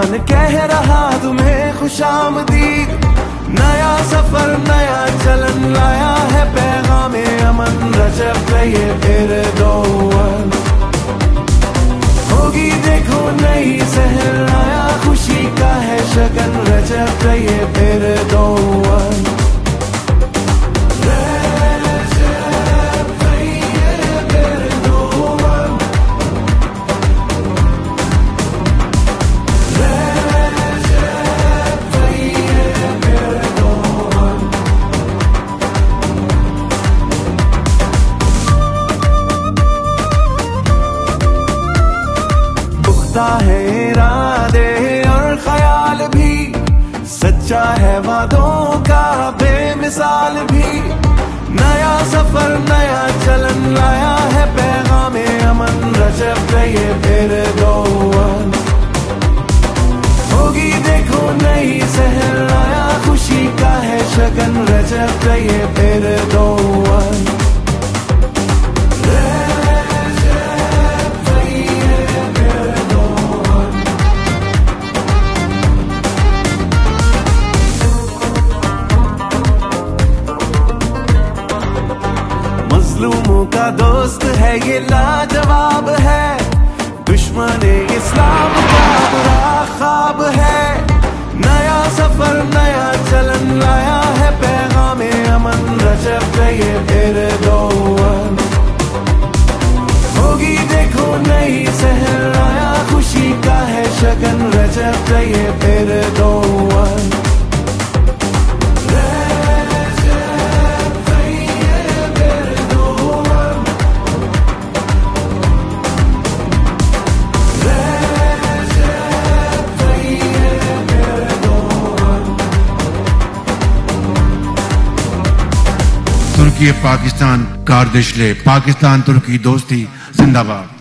आसमान कह रहा तुम्हें खुशामदीद, नया सफर नया चलन लाया है पैगामे अमन, रजब ये फिर दोअल होगी देखो नई सहर, आया खुशी का है शगन, रजब ये फिर दोअल। है इरादे और ख्याल भी, सच्चा है वादों का बेमिसाल भी, नया सफर नया चलन लाया है पैगामे अमन, रजब ये फिर दोअल होगी देखो नई सहर, आया खुशी का है शगन, रजब ये फिर दोअल। मजलूमों का दोस्त है ये लाजवाब है, दुश्मन इस्लाम का बुरा ख्वाब है, नया सफर नया चलन लाया है पैगामे अमन, रजब ये फिर दोअल होगी देखो नई सहर, आया खुशी का है शगन, रजब ये फिर दोअल। तुर्की पाकिस्तान कार्दिशले, पाकिस्तान तुर्की दोस्ती जिंदाबाद।